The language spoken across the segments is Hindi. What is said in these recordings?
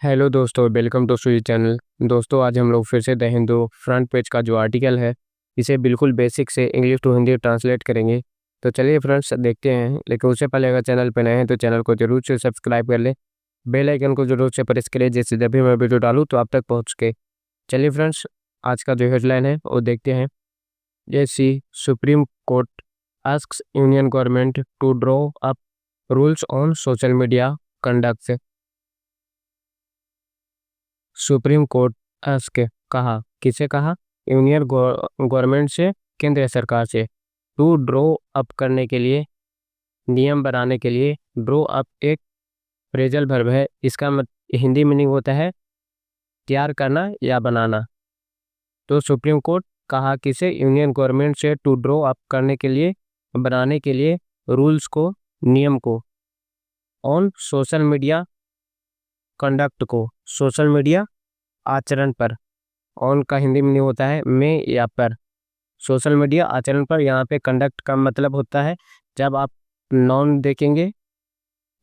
हेलो दोस्तों, वेलकम टू सुई चैनल। दोस्तों, आज हम लोग फिर से द हिंदू फ्रंट पेज का जो आर्टिकल है इसे बिल्कुल बेसिक से इंग्लिश टू हिंदी ट्रांसलेट करेंगे। तो चलिए फ्रेंड्स देखते हैं, लेकिन उससे पहले अगर चैनल पर नए हैं तो चैनल को जरूर से सब्सक्राइब कर लें, बेल आइकन को जरूर से प्रेस करें, जिससे जब भी मैं वीडियो डालूँ तो आप तक पहुँच के। चलिए फ्रेंड्स, आज का जो हेडलाइन है वो देखते हैं। ये Supreme Court asks union government to draw up rules on social media conduct. Supreme Court ask कहा, किसे कहा? यूनियन गवर्नमेंट से, केंद्र सरकार से, टू ड्रॉ अप करने के लिए, नियम बनाने के लिए। ड्रॉ अप एक फ्रेजल वर्ब है, इसका हिंदी मीनिंग होता है तैयार करना या बनाना। तो सुप्रीम कोर्ट कहा किसे? यूनियन गवर्नमेंट से टू ड्रॉ अप करने के लिए, बनाने के लिए रूल्स को, नियम को, ऑन सोशल मीडिया कंडक्ट को, सोशल मीडिया आचरण पर। ऑन का हिंदी में नहीं होता है में या पर। सोशल मीडिया आचरण पर, यहाँ पे कंडक्ट का मतलब होता है, जब आप नॉन देखेंगे,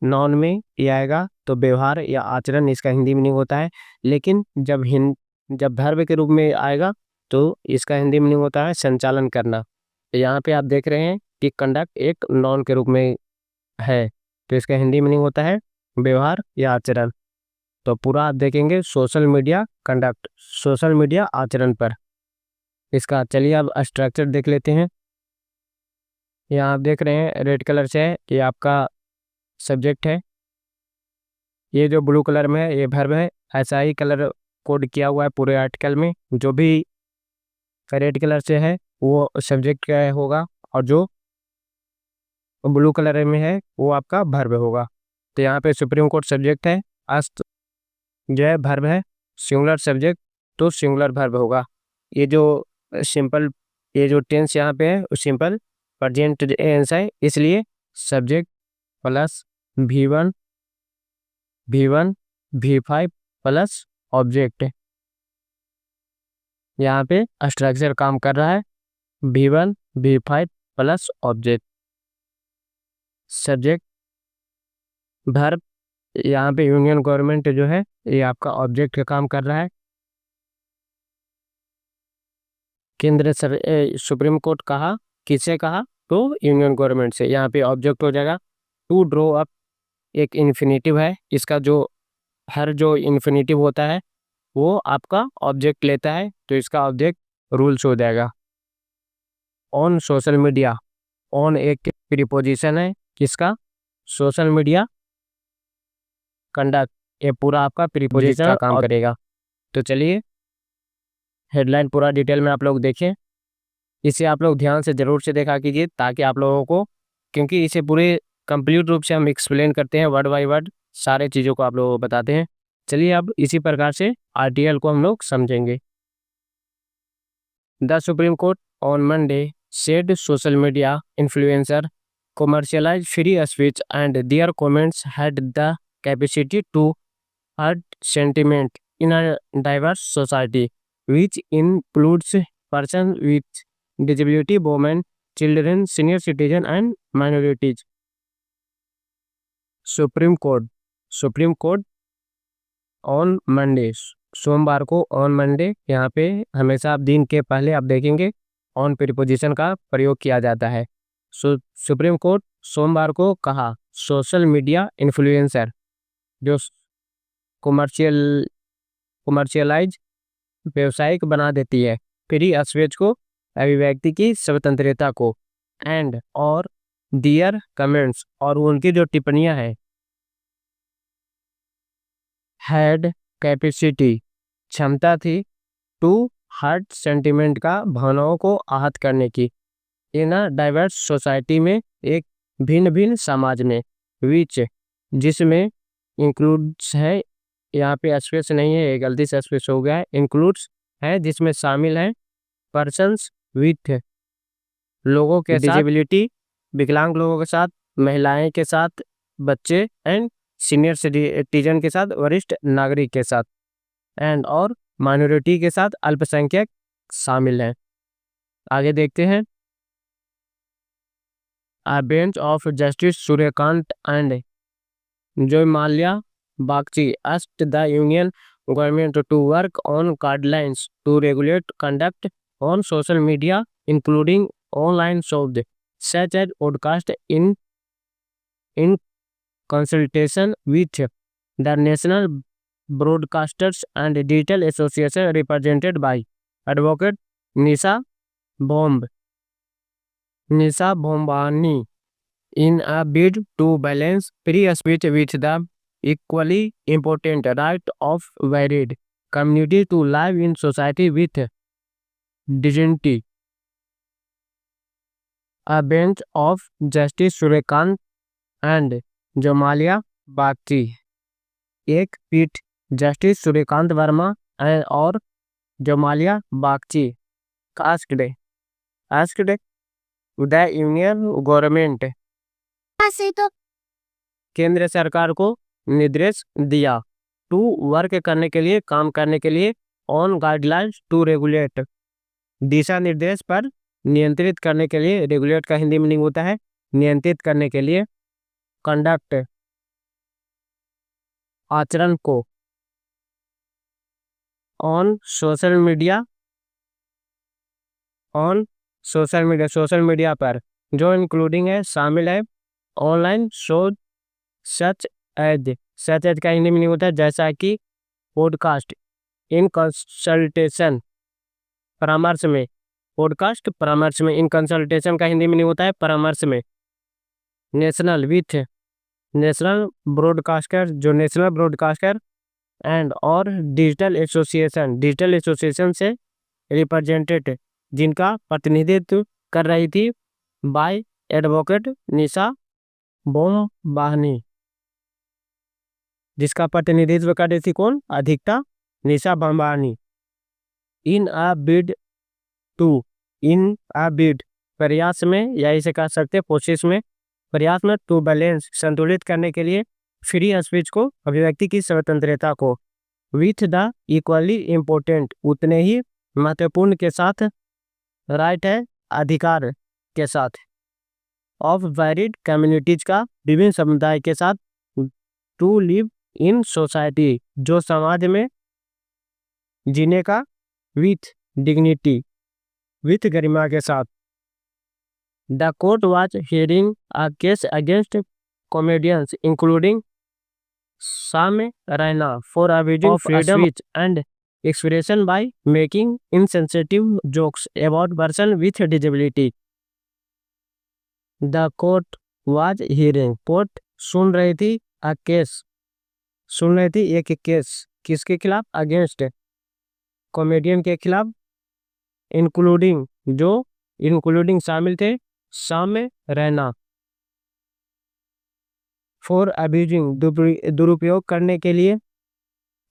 नॉन में ये आएगा तो व्यवहार या आचरण इसका हिंदी मीनिंग होता है। लेकिन जब वर्ब के रूप में आएगा तो इसका हिंदी मीनिंग होता है संचालन करना। तो यहाँ पे आप देख रहे हैं कि कंडक्ट एक नॉन के रूप में है, तो इसका हिंदी मीनिंग होता है व्यवहार या आचरण। तो पूरा आप देखेंगे social media conduct, social media आचरण पर। इसका चलिए अब स्ट्रक्चर देख लेते हैं। यहाँ आप देख रहे हैं रेड कलर से है, ये आपका सब्जेक्ट है। ये जो ब्लू कलर में है ये वर्ब है। ऐसा ही कलर कोड किया हुआ है पूरे आर्टिकल में। जो भी रेड कलर से है वो सब्जेक्ट का होगा, और जो ब्लू कलर में है वो आपका वर्ब होगा। तो यहाँ पे सुप्रीम कोर्ट सब्जेक्ट है, अस्त जो है वर्ब है, सिंगुलर सब्जेक्ट तो सिंगुलर वर्ब होगा। ये जो सिंपल, ये जो टेंस यहाँ पे है सिंपल प्रेजेंट टेंस है, इसलिए subject plus V1 V5 plus object. यहाँ पे स्ट्रक्चर काम कर रहा है, V1 V5 plus object, subject verb. यहाँ पे यूनियन गवर्नमेंट जो है ये आपका ऑब्जेक्ट का काम कर रहा है। सुप्रीम कोर्ट कहा, किससे कहा? तो यूनियन गवर्नमेंट से। यहाँ पे ऑब्जेक्ट हो जाएगा टू ड्रॉ अप, एक इन्फिनेटिव है, इसका जो हर जो इन्फिनेटिव होता है वो आपका ऑब्जेक्ट लेता है, तो इसका ऑब्जेक्ट रूल्स हो जाएगा। ऑन सोशल मीडिया, ऑन एक प्रीपोजिशन है, किसका? सोशल मीडिया कंडक्ट, ये पूरा आपका प्रीपोजिशन का काम करेगा। तो चलिए हेडलाइन पूरा डिटेल में आप लोग देखें, इसे आप लोग ध्यान से जरूर से देखा कीजिए, ताकि आप लोगों को, क्योंकि इसे पूरे कंप्लीट रूप से हम एक्सप्लेन करते हैं, वर्ड बाय वर्ड सारे चीज़ों को आप लोगों को बताते हैं। चलिए अब इसी प्रकार से आर्टिकल को हम लोग समझेंगे। The supreme court on Monday said social media influencer commercialize free speech and their comments had the capacity to hurt sentiment in a diverse society, which includes persons with disability, women, children, senior citizens, and minorities. Supreme court on Monday, सोमवार को, ऑन मंडे, यहाँ पे हमेशा आप दिन के पहले आप देखेंगे ऑन प्रीपोजिशन का प्रयोग किया जाता है। सुप्रीम कोर्ट सोमवार को कहा, सोशल मीडिया इन्फ्लुएंसर जो कमर्शियलाइज, व्यवसायिक बना देती है, फ्री स्पीच को, अभिव्यक्ति की स्वतंत्रता को, एंड और दियर कमेंट्स, और उनकी जो टिप्पणियां हैं, हैड कैपेसिटी, क्षमता थी, टू हर्ट सेंटिमेंट का, भावनाओं को आहत करने की, इन अ डाइवर्स सोसाइटी में, एक भिन्न भिन्न समाज में, विच जिसमें, इंक्लूड्स है, यहाँ पे स्पेस नहीं है, ये गलती से स्पेस हो गया है, इंक्लूड्स है जिसमें शामिल है, पर्सन्स विथ लोगों के डिसेबिलिटी, विकलांग लोगों के साथ, महिलाएं के साथ, बच्चे, एंड सीनियर सिटीजन के साथ, वरिष्ठ नागरिक के साथ, एंड और माइनॉरिटी के साथ, अल्पसंख्यक शामिल हैं। आगे देखते हैं। A bench of Justice Suryakant and Joy Mallya Bagchi asked the union government to work on guidelines to regulate conduct on social media, including online shows, such as podcast in consultation with the National Broadcasters and Digital Association represented by Advocate Nisha Bomb Nisha Bombani in a bid to balance free speech with the equally important right of varied community to live in society with dignity. A bench of Justice Suryakant and Jamalia Bagchi, एक पीठ जस्टिस सूर्यकांत वर्मा और Joymalya Bagchi asked the union government केंद्र सरकार को निर्देश दिया टू वर्क करने के लिए, काम करने के लिए, ऑन गाइडलाइंस टू रेगुलेट, दिशा निर्देश पर नियंत्रित करने के लिए, रेगुलेट का हिंदी मीनिंग होता है नियंत्रित करने के लिए, कंडक्ट आचरण को, on social media social media पर, जो इंक्लूडिंग है शामिल है, ऑनलाइन शो सच एज का हिंदी मीनिंग होता है जैसा कि, पॉडकास्ट इन कंसल्टेशन परामर्श में, पॉडकास्ट परामर्श में, इन कंसल्टेशन का हिंदी मीनिंग होता है परामर्श में, नेशनल विथ नेशनल ब्रॉडकास्टर जो नेशनल ब्रॉडकास्टर एंड और डिजिटल एसोसिएशन से रिप्रेजेंटेड जिनका प्रतिनिधित्व कर रही थी बाय एडवोकेट निशा बोम्बानी, जिसका प्रतिनिधित्व कर रही थी कौन, अधिवक्ता निशा बोम्बानी। इन अ बिड प्रयास में, या इसे कह सकते कोशिश में, प्रयास में टू बैलेंस संतुलित करने के लिए फ्री स्पीच को, अभिव्यक्ति की स्वतंत्रता को, विथ द इक्वली इम्पोर्टेंट उतने ही महत्वपूर्ण के साथ, राइट है अधिकार के साथ, ऑफ वैरिड कम्युनिटीज का विभिन्न समुदाय के साथ, टू लिव इन सोसाइटी जो समाज में जीने का, विथ डिग्निटी विथ गरिमा के साथ। The court was hearing a case against comedians including Samay Raina for abusing freedom of speech and expression by making insensitive jokes about person with disability. The court was hearing, court सुन रही थी, a case सुन रही थी एक केस, किसके खिलाफ, अगेंस्ट कॉमेडियन के खिलाफ, इंक्लूडिंग जो इंक्लूडिंग शामिल थे साम्य रैना, फॉर अब्यूजिंग दुरुपयोग करने के लिए,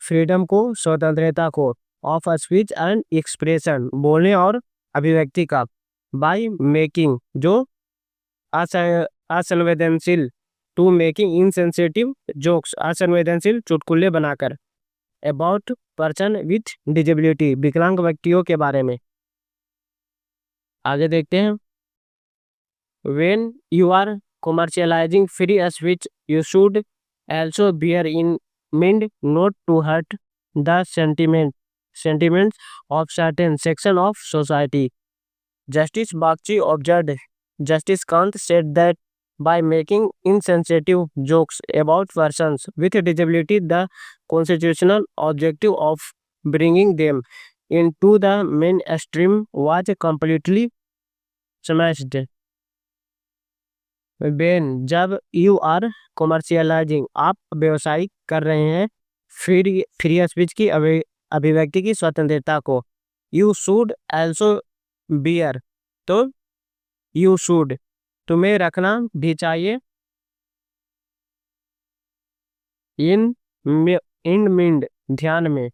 फ्रीडम को स्वतंत्रता को, ऑफ स्पीच एंड एक्सप्रेशन बोलने और अभिव्यक्ति का, बाय मेकिंग जो असंवेदनशील, टू मेकिंग इनसेंसिटिव जोक्स असंवेदनशील चुटकुले बनाकर, अबाउट पर्सन विथ डिजेबिलिटी विकलांग व्यक्तियों के बारे में। आगे देखते हैं, when you are commercialising free speech you should also bear in mind not to hurt the sentiments of certain section of society. Justice Bagchi observed. Justice Kant said that by making insensitive jokes about persons with disability, the constitutional objective of bringing them into the mainstream was completely smashed. Ben जब यू आर कमर्शियलाइजिंग आप व्यवसायिक कर रहे हैं फ्री स्पीच की अभिव्यक्ति की स्वतंत्रता को, यू शुड also बियर तो यू शुड तुम्हें रखना भी चाहिए, इन मिंड ध्यान में,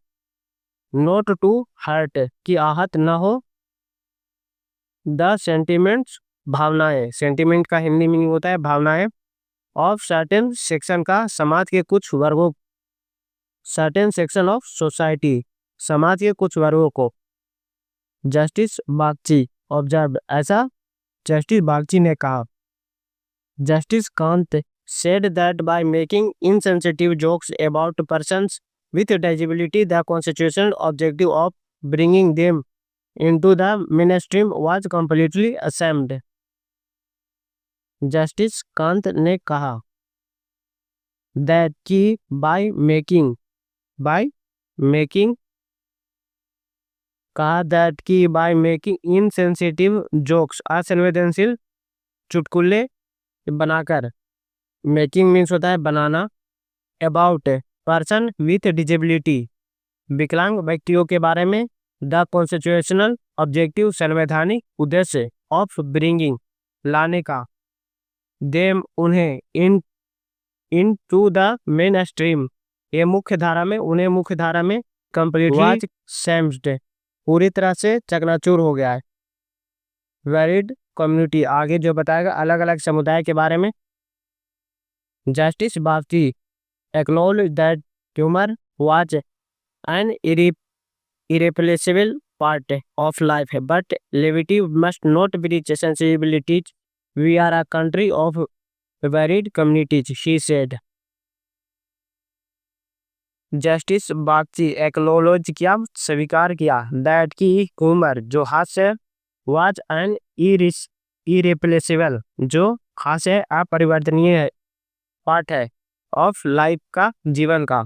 नोट टू हर्ट की आहत न हो, द सेंटिमेंट्स भावनाएं, सेंटिमेंट का हिंदी मीनिंग होता है भावनाएं, ऑफ सर्टेन सेक्शन का समाज के कुछ वर्गों, सर्टेन सेक्शन ऑफ सोसाइटी समाज के कुछ वर्गों को, जस्टिस बागची ऑब्जर्व ऐसा जस्टिस बागची ने कहा, justice Kant said that by making insensitive jokes about persons with disability, the constitutional objective of bringing them into the mainstream was completely assumed. Justice Kant ने कहा that कि by making कहा that कि by making insensitive jokes असंवेदनशील चुटकुले बनाकर, मेकिंग मीन्स होता है बनाना, अबाउट पर्सन विथ डिजेबिलिटी विकलांग व्यक्तियों के बारे में, द कॉन्स्टिट्यूशनल ऑब्जेक्टिव संवैधानिक उद्देश्य, ऑफ ब्रिंगिंग लाने का, देम उन्हें इन टू द मेन स्ट्रीम ये मुख्य धारा में, उन्हें मुख्य धारा में कंप्लीटली सैम्ड पूरी तरह से चकनाचूर हो गया है। वेरिड कम्युनिटी आगे जो बताएगा अलग अलग समुदाय के बारे में। Justice Bagchi acknowledge that humour was an irreplaceable part of life, but levity must not breach sensibilities. We are a country of varied communities, she said. Justice Bagchi acknowledge किया, स्वीकार किया, दैट की ह्यूमर जो हास्य, वाज एन irreplaceable जो हास्य अपरिवर्तनीय पार्ट है, ऑफ लाइफ का जीवन का,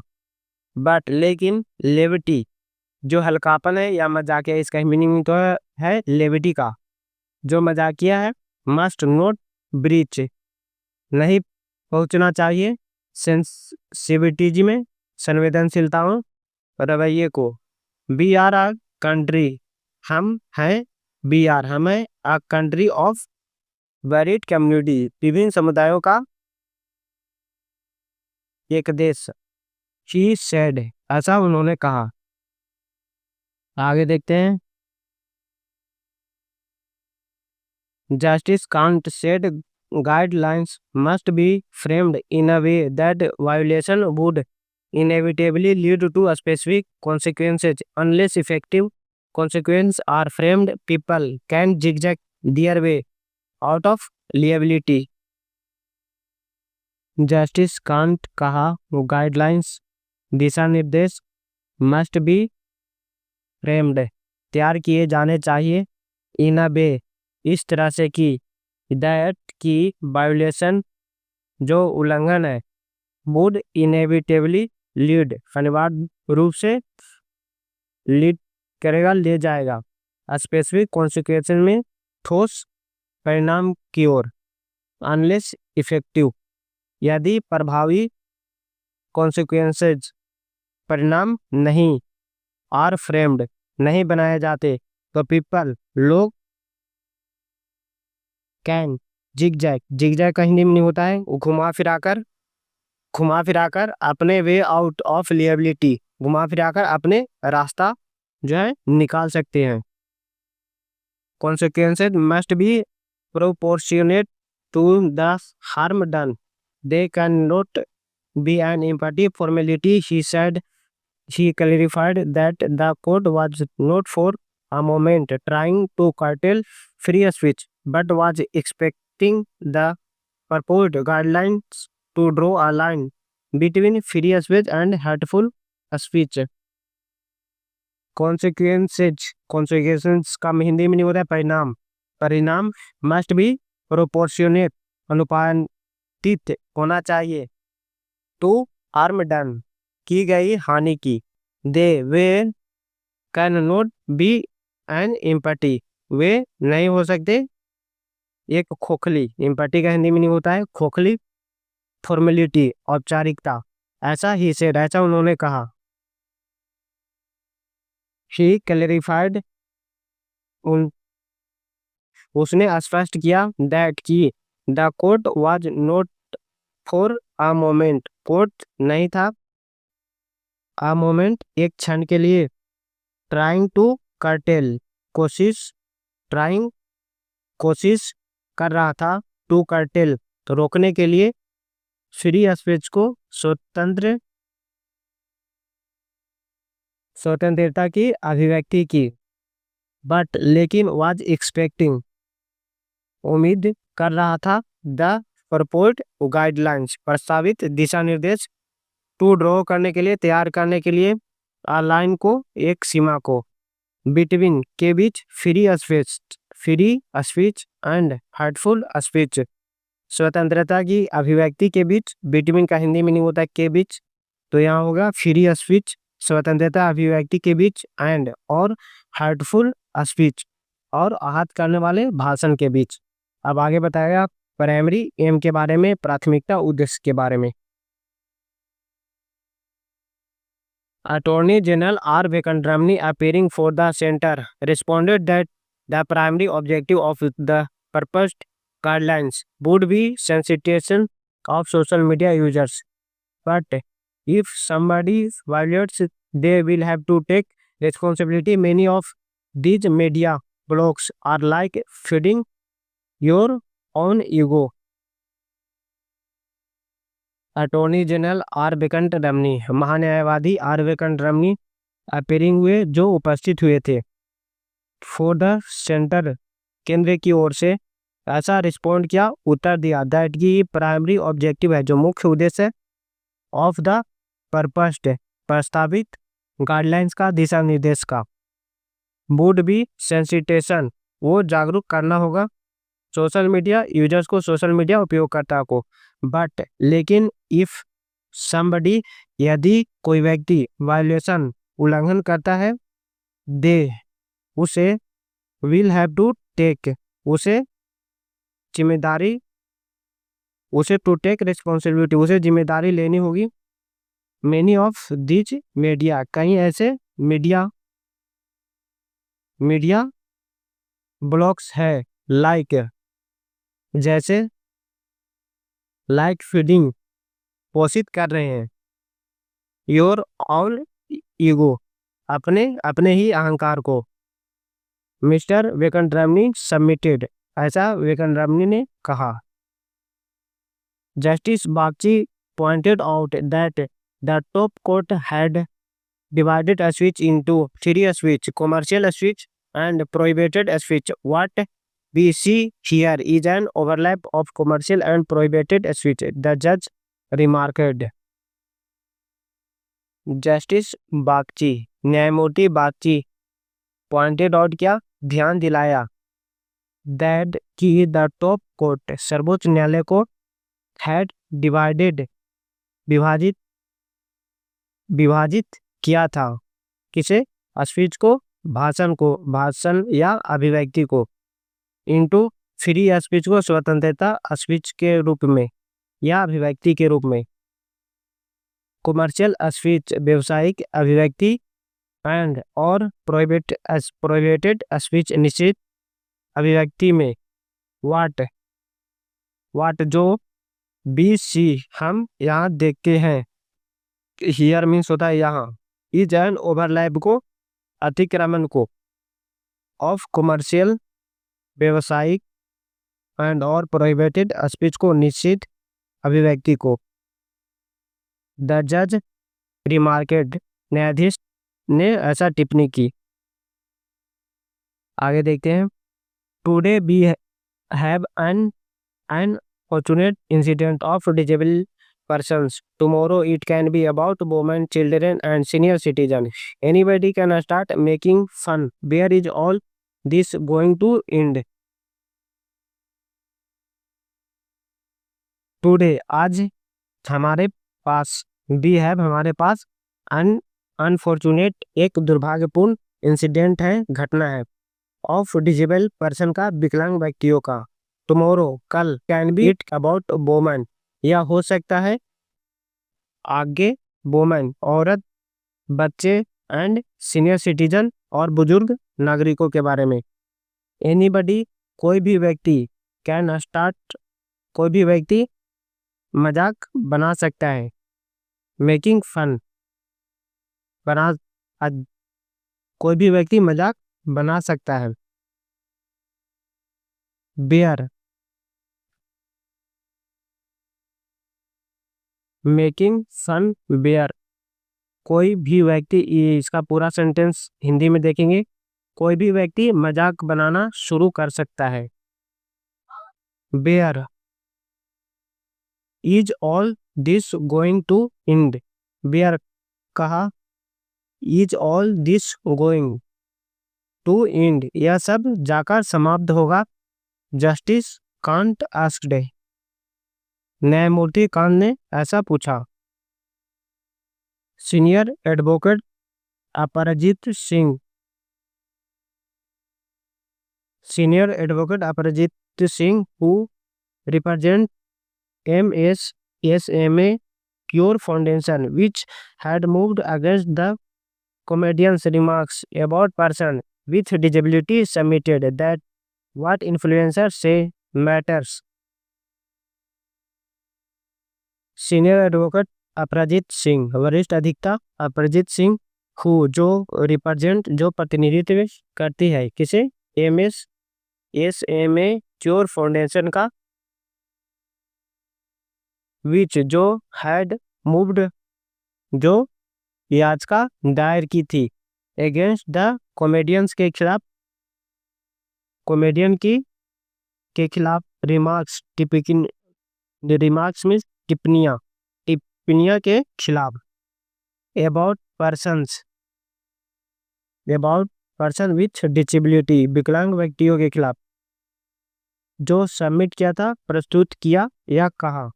बट लेकिन लेविटी जो हल्कापन है या मजाकिया, इसका मीनिंग तो है लेविटी का, जो मजाकिया है, मस्ट नोट ब्रीच नहीं पहुंचना चाहिए सेंसिटिविटीज में संवेदनशीलताओं रवैये को। बी आर आ कंट्री हम हैं, बी आर हम है, आ कंट्री ऑफ वेरिड कम्युनिटी विभिन्न समुदायों का एक देश। शी सेड ऐसा उन्होंने कहा। आगे देखते हैं। Justice can't said guidelines must be framed in a way that violation would inevitably lead to a specific consequences. Unless effective consequences are framed, people can zigzag their way out of liability. Justice can't कहा वो गाइडलाइंस दिशा निर्देश मस्ट बी फ्रेम्ड तैयार किए जाने चाहिए, इन अ वे इस तरह से कि दैट की वायोलेशन जो उल्लंघन है, वुड इनएविटेबली लीड अनिवार्य रूप से लीड करेगा, ले जाएगा, स्पेसिफिक कॉन्सिक्वेंस में ठोस परिणाम की ओर। अनलेस इफेक्टिव यदि प्रभावी कॉन्सिक्वेंसेज परिणाम नहीं, आर फ्रेम्ड नहीं बनाए जाते, तो पीपल लोग कैन जिगजैग का हिंदी में होता है घुमा फिराकर अपने वे आउट ऑफ लिएबिलिटी घुमा फिराकर अपने रास्ता जो है निकाल सकते हैं। Consequences must be proportionate to the harm done, they can not be an empathy formality, she said. She clarified that the court was not for a moment trying to curtail free speech, but was expecting the proposed guidelines to draw a line between free speech and hurtful speech. Consequences का हिंदी में नहीं होता है परिणाम मस्ट बी प्रोपोर्शनेट अनुपातिक होना चाहिए, टू हार्म डन की गई हानि की, दे वे can not be an empathy वे नहीं हो सकते एक खोखली, एम्पैथी का हिंदी में नहीं होता है खोखली, फॉर्मेलिटी औपचारिकता, ऐसा ही सेड ऐसा उन्होंने कहा। शी क्लैरिफाइड उसने स्पष्ट किया, दैट की the court was not for a moment court नहीं था अ मोमेंट एक क्षण के लिए, ट्राइंग टू curtail कोशिश कर रहा था, टू curtail तो रोकने के लिए, फ्री स्पीच को स्वतंत्रता की अभिव्यक्ति की, बट लेकिन वाज एक्सपेक्टिंग उम्मीद कर रहा था, द प्रपोज्ड गाइडलाइंस, प्रस्तावित दिशा निर्देश। टू ड्रॉ करने के लिए, तैयार करने के लिए, आ लाइन को, एक सीमा को, बिटवीन के बीच, free speech and hurtful speech, स्वतंत्रता की अभिव्यक्ति के बीच। बिटवीन का हिंदी मीनिंग होता है के बीच, तो यहाँ होगा फ्री स्पीच, स्वतंत्रता अभिव्यक्ति के बीच, एंड और हार्टफुल स्पीच, और आहत करने वाले भाषण के बीच। अब आगे बताएगा प्राइमरी एम के बारे में, प्राथमिकता उद्देश्य के बारे में। Attorney General R. Venkatramani, appearing for the center, responded that the primary objective of the proposed guidelines would be sensitization of social media users. But if somebody violates, they will have to take responsibility. Many of these media blogs are like feeding your own ego. Attorney general R Venkataramani, महान्यायवादी आर वेंकटरमनी अपीयरिंग हुए, जो उपस्थित हुए थे, फॉर द सेंटर, केंद्र की ओर से, ऐसा रिस्पॉन्ड किया, उत्तर दिया, दैट की प्राइमरी ऑब्जेक्टिव है, जो मुख्य उद्देश्य है, ऑफ द पर्पस्ड, प्रस्तावित, गाइडलाइंस का, दिशा निर्देश का, वुड बी सेंसिटाइजेशन, वो जागरूक करना होगा, सोशल मीडिया यूजर्स को, सोशल मीडिया उपयोगकर्ता को। बट लेकिन इफ समबडी, यदि कोई व्यक्ति वायलेशन, उल्लंघन करता है, दे, उसे, विल हैव टू टेक, उसे जिम्मेदारी, उसे टू टेक रिस्पॉन्सिबिलिटी, उसे जिम्मेदारी लेनी होगी। मेनी ऑफ दिज मीडिया, कई ऐसे मीडिया ब्लॉग्स है, लाइक, जैसे, लाइक फीडिंग, पोषित कर रहे हैं, योर ऑन ईगो, अपने ही अहंकार को। मिस्टर वेंकटरमनी सबमिटेड, ऐसा वेंकटरमनी ने कहा। Justice Bagchi pointed out that the top court had divided speech into three: speech, commercial speech, and prohibited speech. What we see here is an overlap of commercial and prohibited speech, the judge remarked. Justice Bagchi, न्यायमूर्ति बागची, पॉइंटेड आउट, क्या, ध्यान दिलाया, दैट की द टॉप कोर्ट, सर्वोच्च न्यायालय को, हैड डिवाइडेड, विभाजित किया था, किसे, स्पीच को, भाषण या अभिव्यक्ति को, इनटू फ्री स्पीच को, स्वतंत्रता स्पीच के रूप में या अभिव्यक्ति के रूप में, कमर्शियल स्पीच, व्यवसायिक अभिव्यक्ति, एंड और प्रोहिबिटेड स्पीच, निश्चित अभिव्यक्ति में। वाट जो, बी सी, हम यहाँ देखते हैं, हियर मीन्स होता है यहाँ, इज एन ओवरलैप को, अतिक्रमण को, ऑफ कमर्शियल, व्यवसायिक, एंड और प्रोहिबिटेड स्पीच को, निश्चित अभिव्यक्ति को। द जज रिमार्केड, न्यायाधीश ने ऐसा टिप्पणी की। आगे देखते हैं। Today we have an unfortunate incident of disable persons. Tomorrow it can be about women, children, and senior citizens. Anybody can start making fun. Where is all this going to end? Today, आज हमारे पास, we have, हमारे पास, अनफॉर्चुनेट, एक दुर्भाग्यपूर्ण इंसिडेंट है, घटना है, ऑफ डिजेबल पर्सन का, विकलांग व्यक्तियों का। टुमारो, कल, can be it about women, यह हो सकता है आगे, वोमेन, औरत, बच्चे, एंड सीनियर सिटीजन, और बुजुर्ग नागरिकों के बारे में। एनीबडी, कोई भी व्यक्ति, कैन स्टार्ट, कोई भी व्यक्ति मजाक बना सकता है, मेकिंग फन, कोई भी व्यक्ति मजाक बना सकता है। बेयर, मेकिंग फन बेयर, कोई भी व्यक्ति, इसका पूरा सेंटेंस हिंदी में देखेंगे, कोई भी व्यक्ति मजाक बनाना शुरू कर सकता है। Where, is all this going to end, where कहा is all this going to end, यह सब जाकर समाप्त होगा। जस्टिस कांट आस्क्ड, न्यायमूर्ति कांत ने ऐसा पूछा। सीनियर एडवोकेट अपराजित सिंह, सीनियर एडवोकेट अपराजित Singh who represent MSSMA Cure Foundation which had moved against the comedian's remarks about person with disability submitted that what influencers say matters। Senior advocate अपराजित सिंह, वरिष्ठ अधिवक्ता अपराजित सिंह हु जो रिप्रेजेंट जो प्रतिनिधित्व करती है किसे, MSSMA क्योर फाउंडेशन का, विच जो हैड मूव्ड जो याचिका दायर की थी, अगेंस्ट द कॉमेडियंस के खिलाफ, कॉमेडियन की के खिलाफ, रिमार्क्स रिमार्क्स में टिप्पणियाँ, टिप्पणियाँ के खिलाफ, अबाउट पर्सन विथ डिसेबिलिटी, विकलांग व्यक्तियों के खिलाफ, जो सबमिट किया था, प्रस्तुत किया या कहा,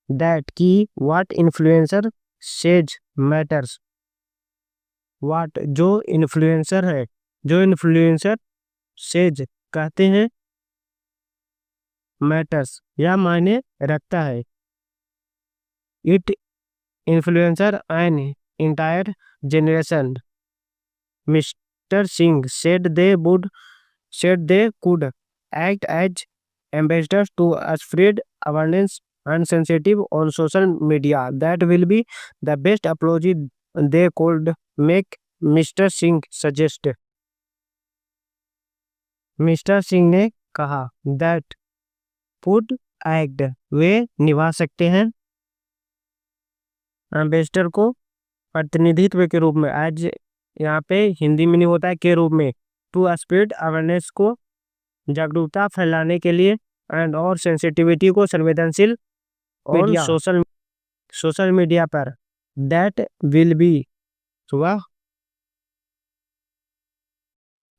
दैट की what influencer says matters, what जो इन्फ्लुएंसर है, जो इन्फ्लुएंसर सेज कहते हैं, मैटर्स या मायने रखता है, it influencer an entire generation, mister Singh said they could act as ambassadors to spread awareness and sensitive on social media, that will be the best apology they could make, mister Singh suggest, mister Singh ने कहा, दैट कुड एक्ट वे निभा सकते हैं, एम्बेसडर को प्रतिनिधित्व के रूप में, एज यहाँ पे हिंदी में नहीं होता है के रूप में, टू स्प्रेड अवेयरनेस को जागरूकता फैलाने के लिए, एंड और सेंसिटिविटी को संवेदनशील और सोशल मीडिया पर, दैट विल बी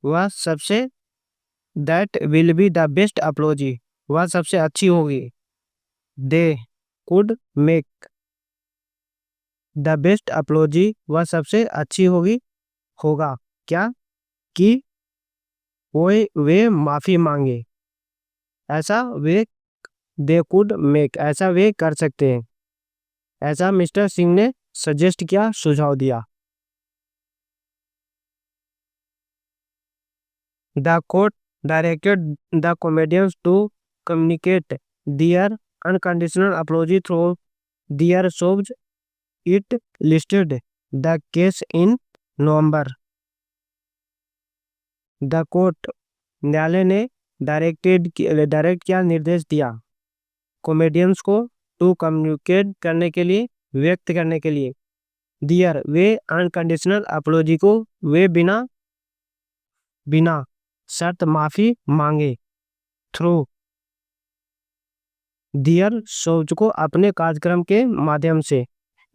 वह सबसे, that will be the best approach, वह सबसे अच्छी होगी, they could make the best approach, वह सबसे अच्छी होगी, होगा क्या कि वे माफी मांगे, ऐसा वे, दे कुड मेक ऐसा वे कर सकते हैं, ऐसा मिस्टर सिंह ने सजेस्ट किया, सुझाव दिया। The court directed the comedians to communicate their unconditional apology through their shows, it listed the case in November. The court न्यायालय ने डायरेक्ट किया, निर्देश दिया, कॉमेडियंस को टू कम्युनिकेट करने के लिए, व्यक्त करने के लिए, दियर वे अनकंडीशनल अपॉलजी को वे बिना शर्त माफी मांगे, थ्रू दियर शोज को अपने कार्यक्रम के माध्यम से,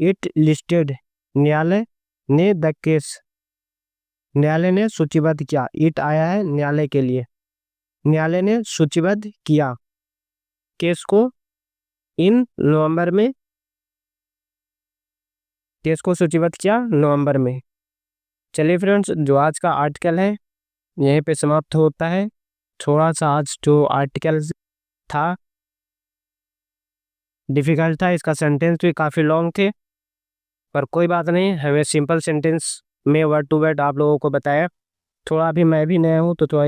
इट लिस्टेड न्यायालय ने द केस, न्यायालय ने सूचीबद्ध किया, इट आया है न्यायालय के लिए, न्यायालय ने सूचीबद्ध किया केस को इन नवंबर में, केस को सूचीबद्ध किया नवंबर में। चलिए फ्रेंड्स, जो आज का आर्टिकल है यहीं पे समाप्त होता है। थोड़ा सा आज जो आर्टिकल था डिफिकल्ट था, इसका सेंटेंस भी काफ़ी लॉन्ग थे, पर कोई बात नहीं, हमें सिंपल सेंटेंस में वर्ड टू वर्ड आप लोगों को बताया। थोड़ा अभी मैं भी नया हूँ तो थोड़ा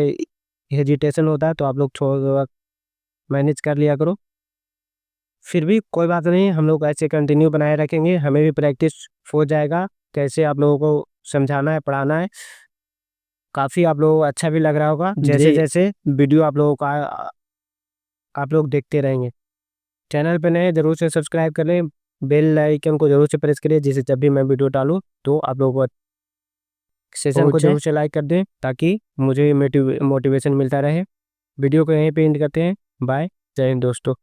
हेजिटेशन होता है, तो आप लोग थोड़ा मैनेज कर लिया करो। फिर भी कोई बात नहीं, हम लोग ऐसे कंटिन्यू बनाए रखेंगे, हमें भी प्रैक्टिस हो जाएगा कैसे आप लोगों को समझाना है, पढ़ाना है। काफ़ी आप लोगों को अच्छा भी लग रहा होगा जैसे जैसे वीडियो आप लोगों का आप लोग देखते रहेंगे। चैनल पे नए जरूर से सब्सक्राइब कर लें, बेल आइकन को जरूर से प्रेस करिए, जिससे जब भी मैं वीडियो डालूँ तो आप लोगों को सेशन को जरूर से लाइक कर दें, ताकि मुझे मोटिवेशन मिलता रहे। वीडियो को यहीं पे एंड करते हैं। बाय, जय हिंद दोस्तों।